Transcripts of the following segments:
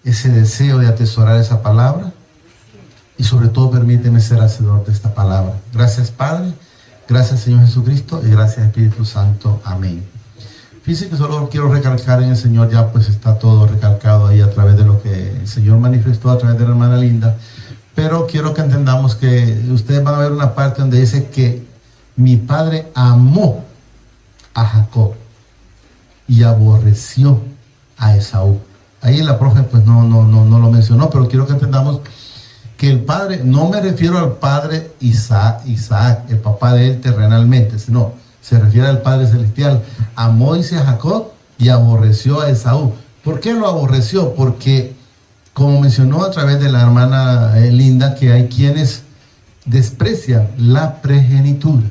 ese deseo de atesorar esa palabra. Y sobre todo permíteme ser hacedor de esta palabra. Gracias, Padre. Gracias, Señor Jesucristo. Y gracias, Espíritu Santo. Amén. Fíjense que solo quiero recalcar en el Señor, ya pues está todo recalcado ahí a través de lo que el Señor manifestó a través de la hermana Linda. Pero quiero que entendamos que ustedes van a ver una parte donde dice que mi padre amó a Jacob y aborreció a Esaú. Ahí la profe pues no lo mencionó, pero quiero que entendamos que el padre, no me refiero al padre Isaac, el papá de él terrenalmente, sino se refiere al Padre Celestial. Amó, dice, a Jacob y aborreció a Esaú. ¿Por qué lo aborreció? Porque, como mencionó a través de la hermana Linda, que hay quienes desprecian la primogenitura.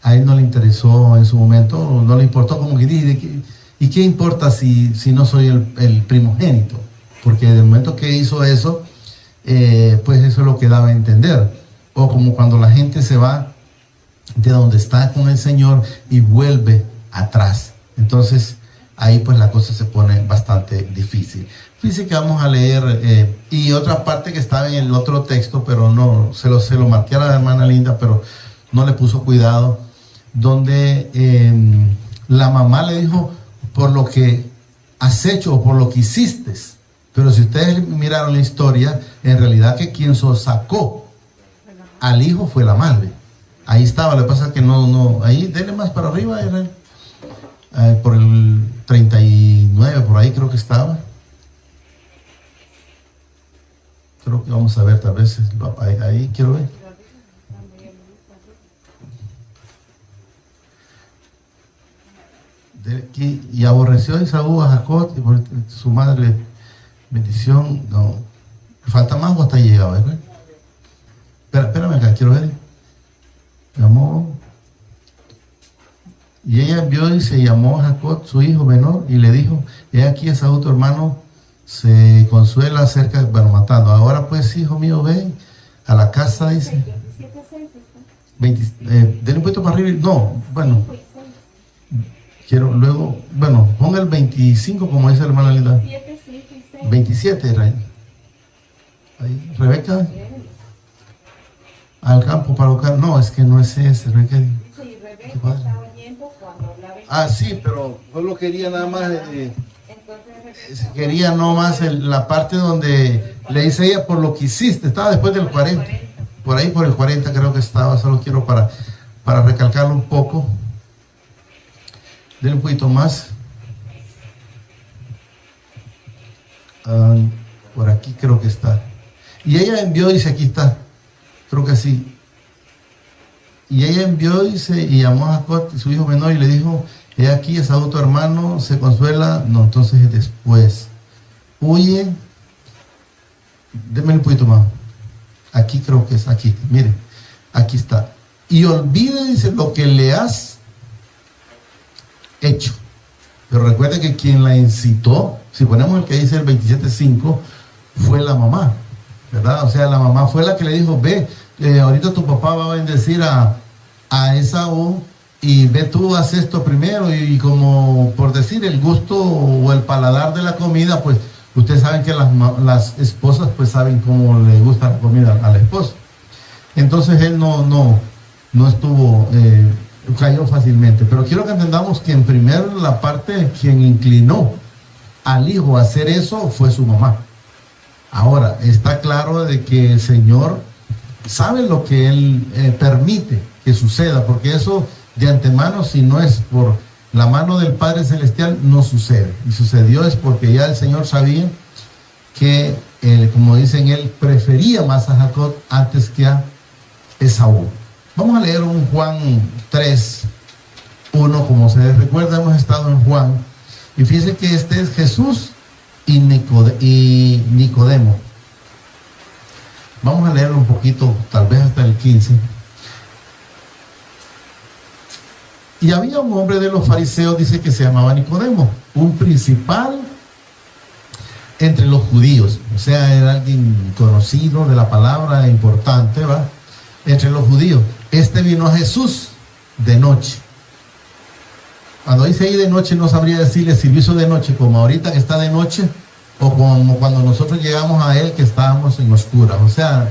A él no le interesó en su momento, no le importó, como que dice, ¿y qué importa si no soy el primogénito? Porque del momento que hizo eso, pues eso es lo que daba a entender. O como cuando la gente se va de donde está con el Señor y vuelve atrás. Entonces ahí pues la cosa se pone bastante difícil. Fíjense que vamos a leer y otra parte que estaba en el otro texto, pero no, se lo marqué a la hermana Linda, pero no le puso cuidado, donde la mamá le dijo, por lo que has hecho o por lo que hiciste. Pero si ustedes miraron la historia, en realidad que quien sacó al hijo fue la madre. Ahí estaba, lo que pasa es que no, ahí denle más para arriba, era por el 39, por ahí creo que estaba. Creo que vamos a ver, tal vez, ahí quiero ver. Y aborreció a Esaú a Jacob y por su madre, bendición, no, falta más o hasta ahí llegado, ¿verdad? Espérame acá, quiero ver. Llamó, y ella envió y se llamó a Jacob, su hijo menor, y le dijo, he aquí Esaú tu hermano se consuela acerca, bueno, matando. Ahora pues, hijo mío, ven a la casa, dice. 20, denle un poquito para arriba, no, bueno, quiero luego, bueno, ponga el 25 como dice la hermana Linda. 27 era ahí. Rebeca, al campo para buscar, no, es que no es ese, Rebeca. Sí, Rebeca estaba oyendo cuando hablaba. Sí, pero solo quería nada más, quería nomás la parte donde le dice ella, por lo que hiciste, estaba después del 40, por ahí por el 40 creo que estaba, solo quiero para recalcarlo un poco. Denle un poquito más. Por aquí creo que está. Y ella envió, dice, aquí está. Creo que sí. Y ella envió, dice, y llamó a Jacob, su hijo menor, y le dijo, he aquí, Esaú tu hermano se consuela. No, entonces después huye. Denme un poquito más. Aquí creo que es, aquí, miren, aquí está. Y olvide, dice, lo que le has hecho. Pero recuerde que quien la incitó, si ponemos el que dice el 27:5, fue la mamá, ¿verdad? O sea, la mamá fue la que le dijo, ve, ahorita tu papá va a bendecir a Esaú y ve tú, haz esto primero. Y como por decir el gusto o el paladar de la comida, pues ustedes saben que las esposas pues saben cómo le gusta la comida al esposo. Entonces él no estuvo, cayó fácilmente. Pero quiero que entendamos que en primer la parte quien inclinó al hijo a hacer eso fue su mamá. Ahora, está claro de que el Señor sabe lo que Él permite que suceda, porque eso de antemano, si no es por la mano del Padre Celestial, no sucede. Y sucedió es porque ya el Señor sabía que, como dicen, Él prefería más a Jacob antes que a Esaú. Vamos a leer un Juan 3:1, como se recuerda, hemos estado en Juan. Y fíjense que este es Jesús y Nicodemo. Vamos a leerlo un poquito, tal vez hasta el 15. Y había un hombre de los fariseos, dice, que se llamaba Nicodemo, un principal entre los judíos. O sea, era alguien conocido de la palabra, importante, ¿va? Entre los judíos. Este vino a Jesús de noche. Cuando dice ahí de noche, no sabría decirle si lo hizo de noche como ahorita que está de noche, o como cuando nosotros llegamos a Él que estábamos en oscuras, o sea,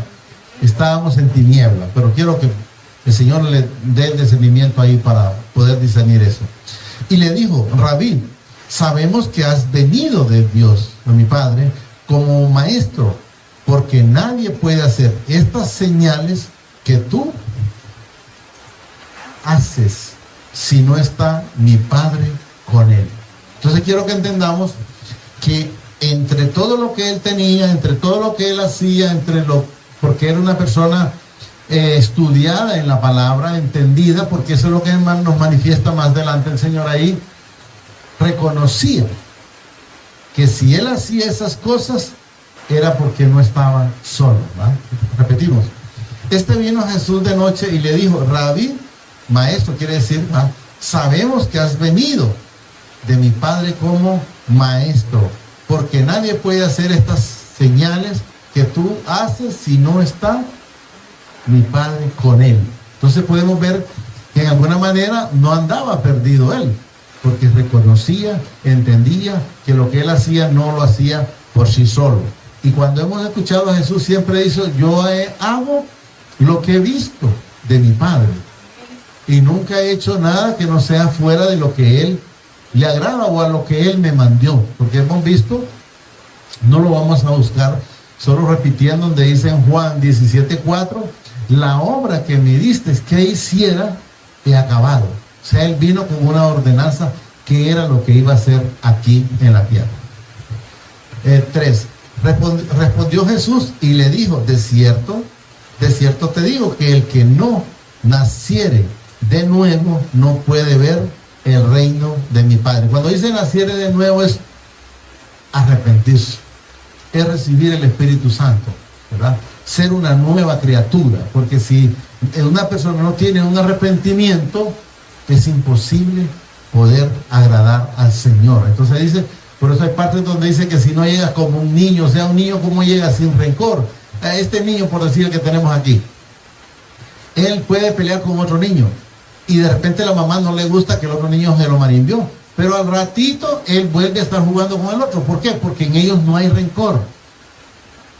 estábamos en tiniebla, pero quiero que el Señor le dé el discernimiento ahí para poder discernir eso. Y le dijo: Rabí, sabemos que has venido de Dios, de mi Padre, como maestro, porque nadie puede hacer estas señales que tú haces si no está mi Padre con él. Entonces quiero que entendamos que entre todo lo que él tenía, entre todo lo que él hacía, porque era una persona estudiada en la palabra, entendida, porque eso es lo que nos manifiesta más adelante el Señor ahí, reconocía que si él hacía esas cosas era porque no estaba solo, ¿va? Repetimos, vino a Jesús de noche y le dijo: Rabí, maestro, quiere decir, ¿va? Sabemos que has venido de mi Padre como maestro, porque nadie puede hacer estas señales que tú haces si no está mi Padre con él. Entonces podemos ver que en alguna manera no andaba perdido él, porque reconocía, entendía que lo que él hacía no lo hacía por sí solo. Y cuando hemos escuchado a Jesús siempre dice: yo hago lo que he visto de mi Padre, y nunca he hecho nada que no sea fuera de lo que él le agrada o a lo que él me mandó, porque hemos visto, no lo vamos a buscar, solo repitiendo donde dice en Juan 17:4, la obra que me diste que hiciera he acabado. O sea, él vino con una ordenanza que era lo que iba a hacer aquí en la tierra. 3. Respondió Jesús y le dijo: de cierto te digo que el que no naciere de nuevo no puede ver el reino de mi Padre. Cuando dice naciere de nuevo es arrepentirse, es recibir el Espíritu Santo, ¿verdad? Ser una nueva criatura, porque si una persona no tiene un arrepentimiento, es imposible poder agradar al Señor. Entonces dice, por eso hay partes donde dice que si no llega como un niño, o sea, un niño como llega sin rencor. Este niño, por decir el que tenemos aquí, él puede pelear con otro niño y de repente la mamá no le gusta que el otro niño se lo marimbió, pero al ratito él vuelve a estar jugando con el otro. ¿Por qué? Porque en ellos no hay rencor.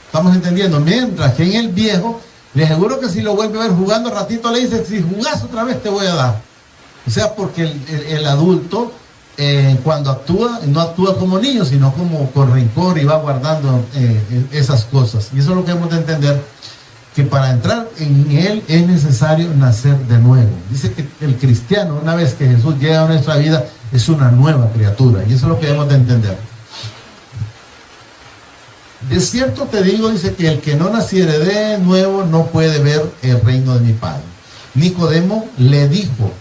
¿Estamos entendiendo? Mientras que en el viejo, le aseguro que si lo vuelve a ver jugando, al ratito le dice: si jugás otra vez te voy a dar. O sea, porque el adulto cuando actúa, no actúa como niño, sino como con rencor, y va guardando esas cosas. Y eso es lo que hemos de entender, que para entrar en él es necesario nacer de nuevo. Dice que el cristiano, una vez que Jesús llega a nuestra vida, es una nueva criatura, y eso es lo que hemos de entender. De cierto te digo, dice, que el que no naciere de nuevo no puede ver el reino de mi Padre. Nicodemo le dijo: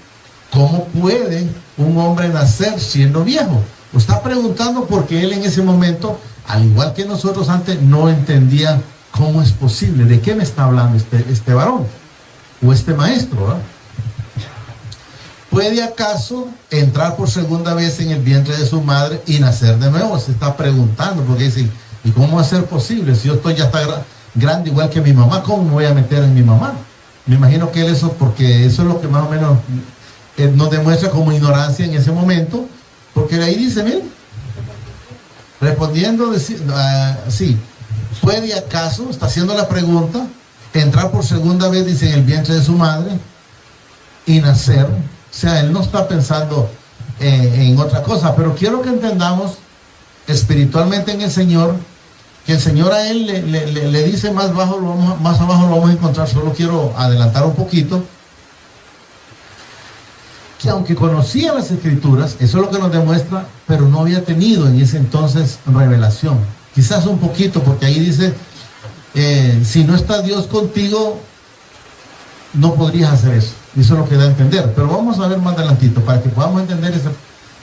¿cómo puede un hombre nacer siendo viejo? Lo está preguntando porque él en ese momento, al igual que nosotros antes, no entendía cómo es posible, de qué me está hablando este varón o este maestro, ¿verdad? ¿Puede acaso entrar por segunda vez en el vientre de su madre y nacer de nuevo? Se está preguntando, porque dice: ¿y cómo va a ser posible? Si yo ya está grande igual que mi mamá, ¿cómo me voy a meter en mi mamá? Me imagino que él eso, porque eso es lo que más o menos nos demuestra como ignorancia en ese momento, porque ahí dice, miren, respondiendo, sí, ¿puede acaso, está haciendo la pregunta, entrar por segunda vez, dice, en el vientre de su madre y nacer? O sea, él no está pensando en otra cosa, pero quiero que entendamos espiritualmente en el Señor, que el Señor a él le dice más abajo lo vamos a encontrar. Solo quiero adelantar un poquito, que aunque conocía las Escrituras, eso es lo que nos demuestra, pero no había tenido en ese entonces revelación. Quizás un poquito, porque ahí dice, si no está Dios contigo, no podrías hacer eso. Eso es lo que da a entender, pero vamos a ver más adelantito, para que podamos entender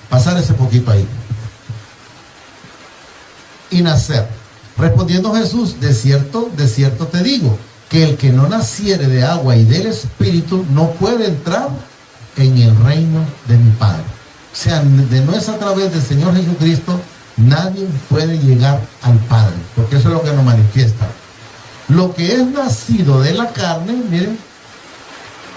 pasar ese poquito ahí. Y nacer. Respondiendo Jesús: de cierto te digo, que el que no naciere de agua y del Espíritu no puede entrar en el reino de mi Padre. O sea, no es a través del Señor Jesucristo, nadie puede llegar al Padre, porque eso es lo que nos manifiesta. Lo que es nacido de la carne, miren,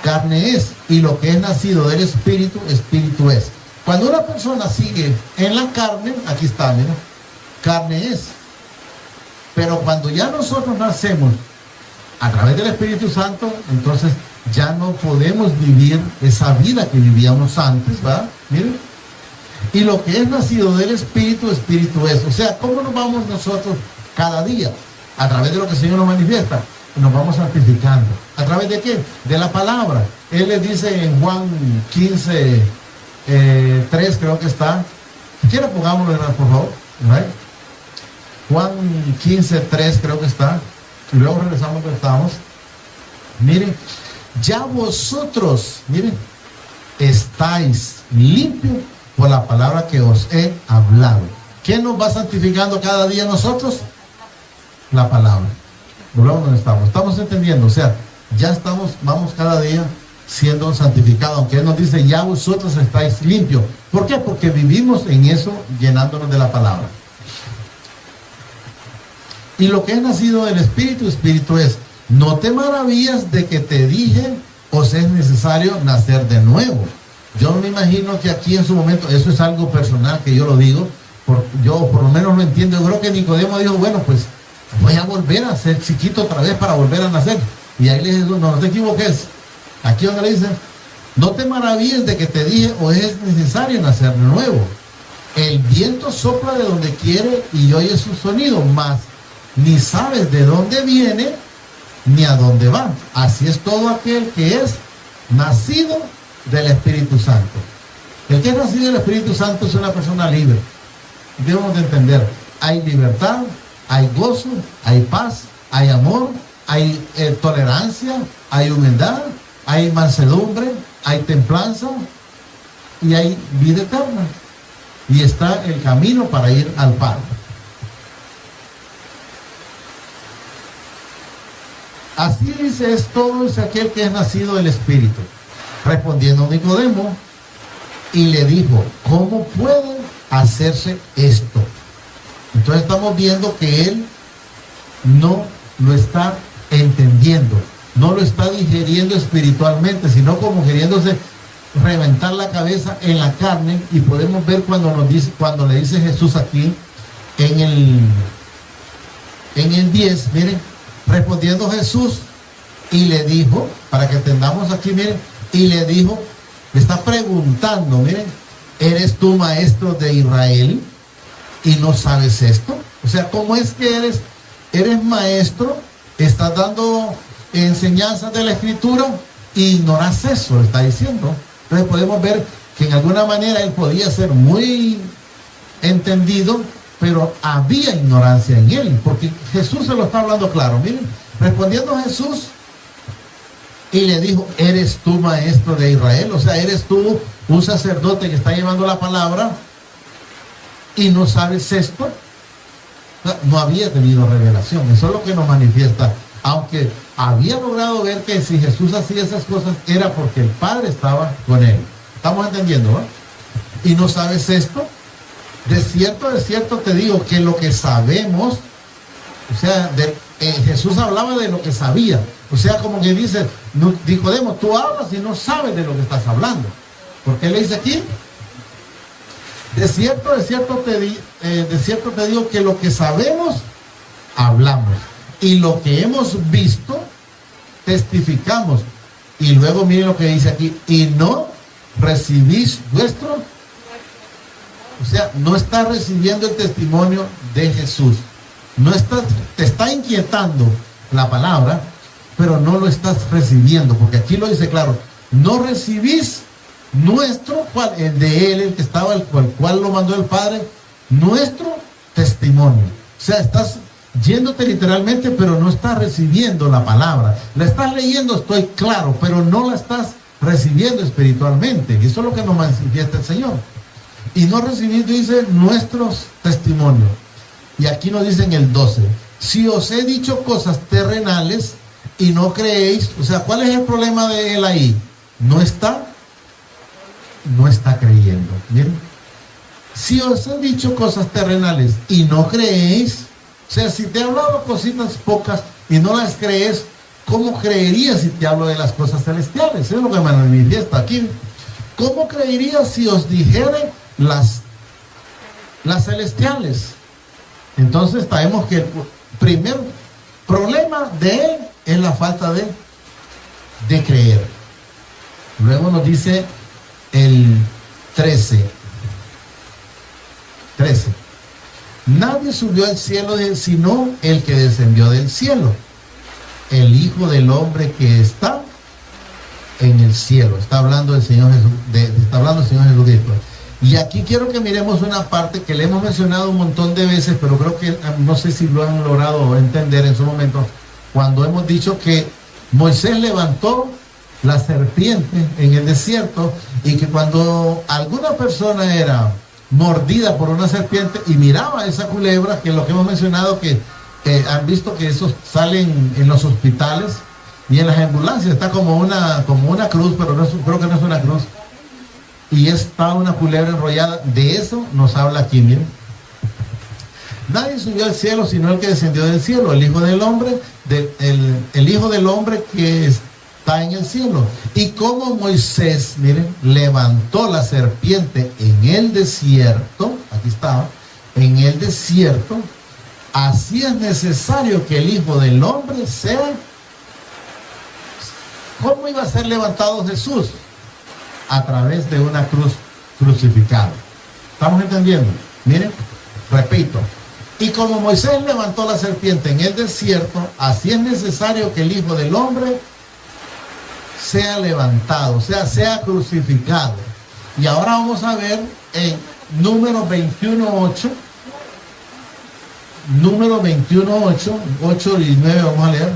carne es, y lo que es nacido del Espíritu, Espíritu es. Cuando una persona sigue en la carne, aquí está, miren, carne es. Pero cuando ya nosotros nacemos a través del Espíritu Santo, entonces ya no podemos vivir esa vida que vivíamos antes, ¿verdad? Miren. Y lo que es nacido del Espíritu, Espíritu es. O sea, ¿cómo nos vamos nosotros cada día? A través de lo que el Señor nos manifiesta. Nos vamos santificando. ¿A través de qué? De la palabra. Él les dice en Juan 15, 3 creo que está. Si quiere pongámoslo, por favor. ¿Right? Juan 15, 3 creo que está. Y luego regresamos donde estamos. Miren, ya vosotros, miren, estáis limpios por la palabra que os he hablado. ¿Quién nos va santificando cada día nosotros? La palabra. Volvamos donde estamos. Estamos entendiendo, o sea, ya vamos cada día siendo santificados, aunque Él nos dice, ya vosotros estáis limpios. ¿Por qué? Porque vivimos en eso, llenándonos de la palabra. Y lo que es nacido del Espíritu, Espíritu es. No te maravillas de que te dije, os es necesario nacer de nuevo. Yo me imagino que aquí en su momento, eso es algo personal que yo lo digo, yo por lo menos lo entiendo. Yo creo que Nicodemo dijo, bueno, pues voy a volver a ser chiquito otra vez para volver a nacer. Y ahí le dice, no te equivoques. Aquí donde le dice, no te maravilles de que te dije, o es necesario nacer de nuevo. El viento sopla de donde quiere y oye su sonido, mas ni sabes de dónde viene ni a dónde va. Así es todo aquel que es nacido del Espíritu Santo. El que es nacido del Espíritu Santo es una persona libre. Debemos de entender, hay libertad, hay gozo, hay paz, hay amor, hay tolerancia, hay humildad, hay mansedumbre, hay templanza y hay vida eterna. Y está el camino para ir al Padre. Así dice, es todo es aquel que es nacido del Espíritu. Respondiendo Nicodemo, y le dijo, ¿cómo puede hacerse esto? Entonces estamos viendo que él no lo está entendiendo, no lo está digeriendo espiritualmente, sino como queriéndose reventar la cabeza en la carne. Y podemos ver cuando le dice Jesús aquí en el 10, miren, respondiendo Jesús y le dijo, para que entendamos aquí, miren, y le dijo, le está preguntando, miren, ¿eres tú maestro de Israel y no sabes esto? O sea, ¿cómo es que eres maestro, estás dando enseñanzas de la Escritura y ignoras eso? Le está diciendo. Entonces podemos ver que en alguna manera él podía ser muy entendido, pero había ignorancia en él, porque Jesús se lo está hablando claro. Miren, respondiendo Jesús y le dijo, ¿eres tú maestro de Israel? O sea, ¿eres tú un sacerdote que está llevando la palabra y no sabes esto? No había tenido revelación. Eso es lo que nos manifiesta. Aunque había logrado ver que si Jesús hacía esas cosas era porque el Padre estaba con él. ¿Estamos entendiendo? ¿No? Y no sabes esto. De cierto te digo que lo que sabemos, o sea, Jesús hablaba de lo que sabía. O sea, como que dice, Nicodemo, tú hablas y no sabes de lo que estás hablando. Porque él le dice aquí, de cierto te digo que lo que sabemos, hablamos. Y lo que hemos visto, testificamos. Y luego miren lo que dice aquí, y no recibís vuestro. O sea, no estás recibiendo el testimonio de Jesús. Te está inquietando la palabra, pero no lo estás recibiendo, porque aquí lo dice claro, no recibís nuestro, el de él, el que estaba, el cual lo mandó el Padre, nuestro testimonio. O sea, estás yéndote literalmente, pero no estás recibiendo la palabra. La estás leyendo, estoy claro, pero no la estás recibiendo espiritualmente. Y eso es lo que nos manifiesta el Señor. Y no recibís, dice, nuestros testimonios. Y aquí nos dice en el 12, si os he dicho cosas terrenales y no creéis, o sea, ¿cuál es el problema de él ahí? No está creyendo. ¿Bien? Si os he dicho cosas terrenales y no creéis, o sea, si te he hablado cositas pocas y no las crees, ¿cómo creerías si te hablo de las cosas celestiales? Eso es lo que me manifiesta aquí. ¿Cómo creerías si os dijere las celestiales? Entonces sabemos que el primer problema de él es la falta de creer. Luego nos dice el 13. Nadie subió al cielo sino el que descendió del cielo, el Hijo del Hombre que está en el cielo. Está hablando el Señor está hablando el Señor Jesucristo. Y aquí quiero que miremos una parte que le hemos mencionado un montón de veces, pero creo que no sé si lo han logrado entender en su momento, cuando hemos dicho que Moisés levantó la serpiente en el desierto, y que cuando alguna persona era mordida por una serpiente y miraba esa culebra, que es lo que hemos mencionado, que han visto que esos salen en los hospitales y en las ambulancias, está como una cruz, pero creo que no es una cruz, y está una culebra enrollada. De eso nos habla aquí, miren. Nadie subió al cielo sino el que descendió del cielo, el Hijo del Hombre, el Hijo del Hombre que está en el cielo. Y como Moisés, miren, levantó la serpiente en el desierto, aquí estaba, en el desierto, así es necesario que el Hijo del Hombre sea. ¿Cómo iba a ser levantado Jesús? A través de una cruz, crucificado. ¿Estamos entendiendo? Miren, repito. Y como Moisés levantó la serpiente en el desierto, así es necesario que el Hijo del Hombre sea levantado, o sea, sea crucificado. Y ahora vamos a ver en Números 21:8, Números 21:8, 8 y 9 vamos a leer,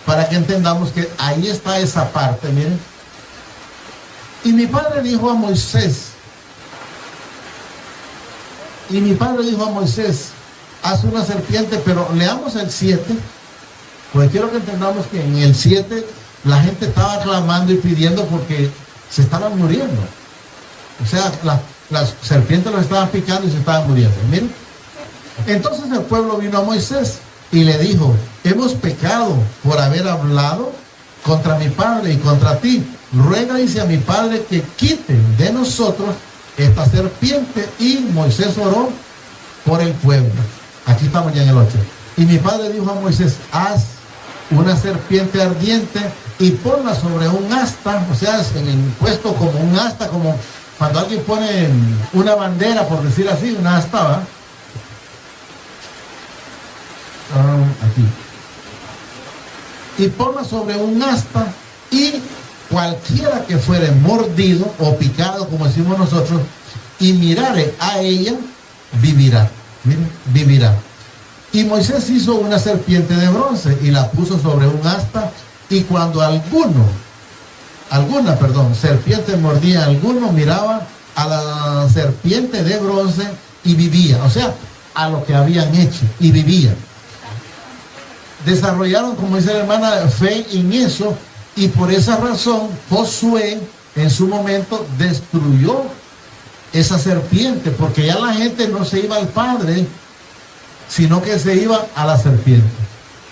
para que entendamos que ahí está esa parte, miren. Y mi padre dijo a Moisés, haz una serpiente, pero leamos el 7, porque quiero que entendamos que en el 7 la gente estaba clamando y pidiendo porque se estaban muriendo. O sea, las serpientes los estaban picando y se estaban muriendo. Miren. Entonces el pueblo vino a Moisés y le dijo, hemos pecado por haber hablado contra mi padre y contra ti. Ruega, dice, a mi padre que quiten de nosotros esta serpiente. Y Moisés oró por el pueblo. Aquí estamos ya en el 8. Y mi padre dijo a Moisés, haz una serpiente ardiente y ponla sobre un asta, o sea, puesto como un asta, como cuando alguien pone una bandera, por decir así, una asta, ¿va? Aquí. Y ponla sobre un asta, y cualquiera que fuere mordido o picado, como decimos nosotros, y mirare a ella, vivirá. Miren, vivirá. Y Moisés hizo una serpiente de bronce y la puso sobre un asta, y cuando alguna serpiente mordía a alguno, miraba a la serpiente de bronce y vivía. O sea, a lo que habían hecho, y vivía. Desarrollaron, como dice la hermana, fe en eso, y por esa razón Josué en su momento destruyó esa serpiente, porque ya la gente no se iba al Padre, sino que se iba a la serpiente.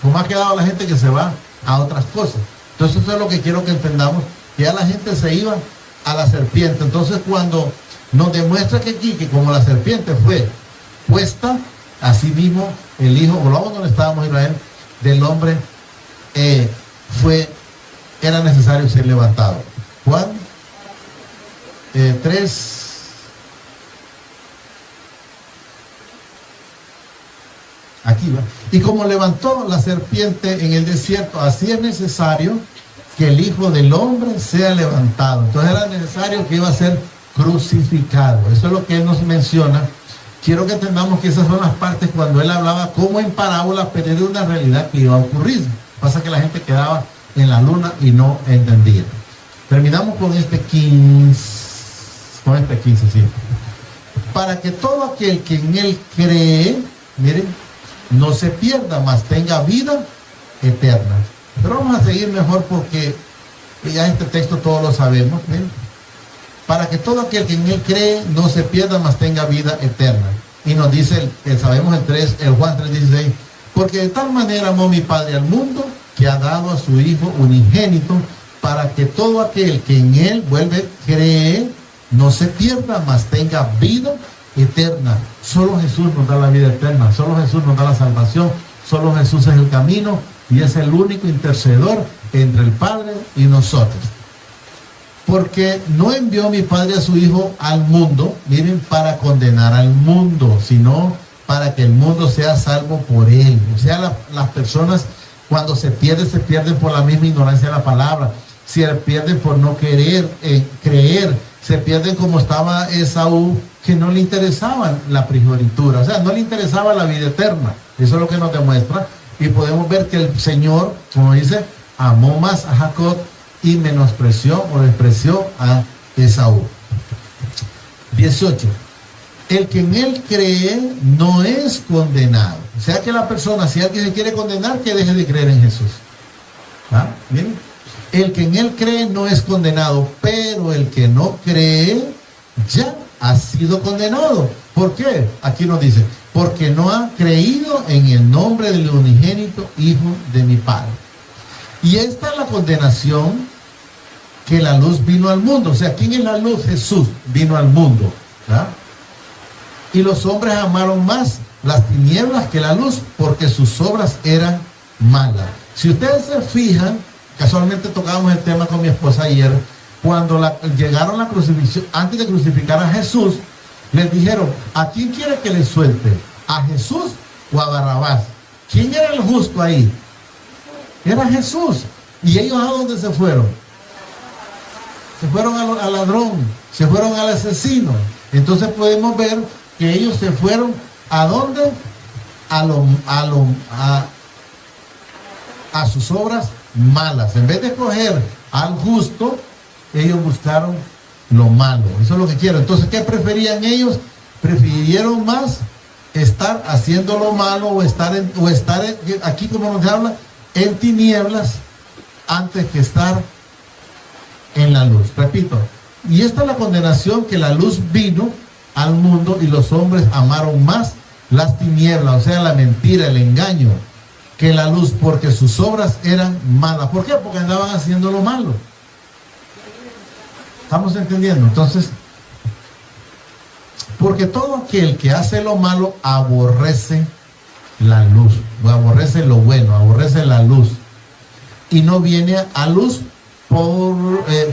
Como ha quedado la gente que se va a otras cosas. Entonces eso es lo que quiero que entendamos, que ya la gente se iba a la serpiente. Entonces cuando nos demuestra que aquí, que como la serpiente fue puesta, así mismo el Hijo, volvamos donde estábamos, Israel, del hombre, era necesario ser levantado. Juan 3. Aquí va. Y como levantó la serpiente en el desierto, así es necesario que el Hijo del Hombre sea levantado. Entonces era necesario que iba a ser crucificado. Eso es lo que él nos menciona. Quiero que entendamos que esas son las partes cuando él hablaba como en parábola, pero era una realidad que iba a ocurrir. Pasa que la gente quedaba en la luna y no entendía. Terminamos con este 15. Con este 15, sí. Para que todo aquel que en él cree, miren, no se pierda, mas tenga vida eterna. Pero vamos a seguir mejor porque ya este texto todos lo sabemos. ¿Ven? Para que todo aquel que en él cree no se pierda, mas tenga vida eterna. Y nos dice, sabemos el Juan 3:16, porque de tal manera amó mi Padre al mundo, que ha dado a su Hijo unigénito, para que todo aquel que en él cree no se pierda, mas tenga vida eterna. Solo Jesús nos da la vida eterna, solo Jesús nos da la salvación, solo Jesús es el camino y es el único intercedor entre el Padre y nosotros. Porque no envió mi Padre a su Hijo al mundo, miren, para condenar al mundo, sino para que el mundo sea salvo por él. O sea, las personas cuando se pierden por la misma ignorancia de la palabra, se pierden por no querer creer, se pierden como estaba Esaú, que no le interesaba la primogenitura, o sea, no le interesaba la vida eterna. Eso es lo que nos demuestra, y podemos ver que el Señor, como dice, amó más a Jacob y menospreció o despreció a Esaú. 18. El que en él cree no es condenado. O sea que la persona, si alguien se quiere condenar, que deje de creer en Jesús. ¿Ah? Miren. El que en él cree no es condenado, pero el que no cree ya ha sido condenado. ¿Por qué? Aquí nos dice, porque no ha creído en el nombre del unigénito Hijo de mi Padre. Y esta es la condenación, que la luz vino al mundo. O sea, ¿quién es la luz? Jesús vino al mundo. ¿Ah? Y los hombres amaron más las tinieblas que la luz, porque sus obras eran malas. Si ustedes se fijan, casualmente tocábamos el tema con mi esposa ayer, cuando llegaron a la crucifixión, antes de crucificar a Jesús, les dijeron, ¿a quién quiere que le suelte? ¿A Jesús o a Barrabás? ¿Quién era el justo ahí? Era Jesús. ¿Y ellos a dónde se fueron? Se fueron al ladrón, se fueron al asesino. Entonces podemos ver que ellos se fueron ¿a dónde? A sus obras malas. En vez de escoger al justo, ellos buscaron lo malo. Eso es lo que quiero. Entonces, ¿qué preferían ellos? Prefirieron más estar haciendo lo malo o estar aquí, como nos habla, en tinieblas, antes que estar en la luz. Repito, y esta es la condenación, que la luz vino al mundo y los hombres amaron más las tinieblas, o sea, la mentira, el engaño, que la luz, porque sus obras eran malas. ¿Por qué? Porque andaban haciendo lo malo. ¿Estamos entendiendo? Entonces, porque todo aquel que hace lo malo aborrece la luz, o aborrece lo bueno, aborrece la luz, y no viene a luz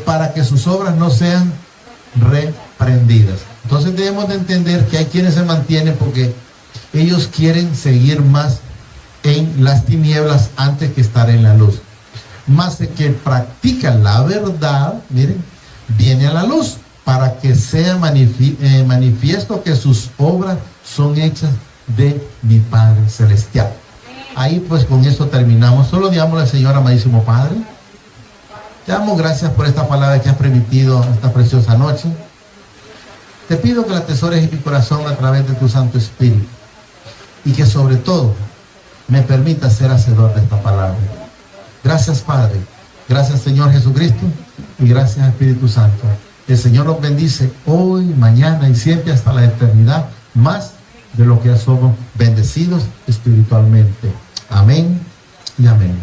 para que sus obras no sean reprendidas. Entonces debemos de entender que hay quienes se mantienen porque ellos quieren seguir más en las tinieblas antes que estar en la luz. Más el que practica la verdad, miren, viene a la luz para que sea manifiesto que sus obras son hechas de mi Padre Celestial. Ahí pues con eso terminamos. Solo digámosle, Señor amadísimo Padre, te damos gracias por esta palabra que has permitido esta preciosa noche. Te pido que la atesores en mi corazón a través de tu Santo Espíritu, y que sobre todo me permita ser hacedor de esta palabra. Gracias, Padre. Gracias, Señor Jesucristo, y gracias, Espíritu Santo. El Señor nos bendice hoy, mañana y siempre hasta la eternidad, más de lo que ya somos bendecidos espiritualmente. Amén y amén.